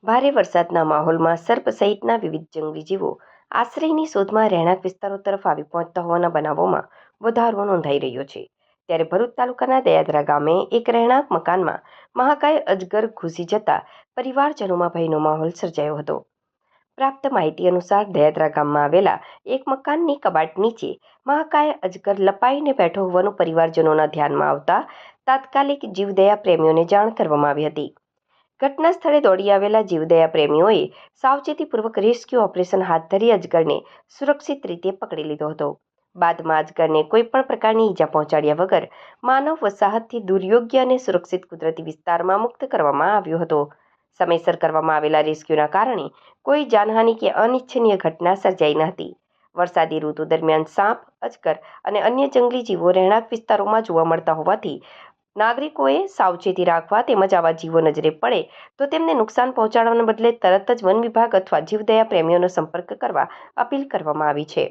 ભારે વરસાદના માહોલમાં સર્પ સહિતના વિવિધ જંગલી જીવો આશ્રયની શોધમાં રહેણાંક વિસ્તારો તરફ આવી પહોંચતા હોવાના બનાવોમાં વધારો નોંધાઈ રહ્યો છે. ત્યારે ભરૂચ તાલુકાના દયાદરા ગામે એક રહેણાંક મકાનમાં મહાકાય અજગર ઘૂસી જતા પરિવારજનોમાં ભયનો માહોલ સર્જાયો હતો. પ્રાપ્ત માહિતી અનુસાર દયાદરા ગામમાં આવેલા એક મકાનની કબાટ નીચે મહાકાય અજગર લપાઈને બેઠો હોવાનું પરિવારજનોના ધ્યાનમાં આવતા તાત્કાલિક જીવદયા પ્રેમીઓને જાણ કરવામાં આવી હતી. ઘટના સ્થળે દોડી આવેલા જીવદયા પ્રેમીઓએ સાવચેતીપૂર્વક રેસ્ક્યુ ઓપરેશન હાથ ધરી અજગરને સુરક્ષિત રીતે પકડી લીધો હતો. બાદમાં અજગરને કોઈપણ પ્રકારની ઈજા પહોંચાડ્યા વગર માનવ વસાહતથી દૂર યોગ્ય અને સુરક્ષિત કુદરતી વિસ્તારમાં મુક્ત કરવામાં આવ્યો હતો. સમયસર કરવામાં આવેલા રેસ્ક્યુના કારણે કોઈ જાનહાનિ કે અનિચ્છનીય ઘટના સર્જાઈ ન હતી. વરસાદી ઋતુ દરમિયાન સાપ, અજગર અને અન્ય જંગલી જીવો રહેણાંક વિસ્તારોમાં જોવા મળતા હોવાથી નાગરિકોએ સાવચેતી રાખવા તેમજ આવા જીવો નજરે પડે તો તેમને નુકસાન પહોંચાડવાને બદલે તરત જ વન વિભાગ અથવા જીવદયા પ્રેમીઓનો સંપર્ક કરવા અપીલ કરવામાં આવી છે.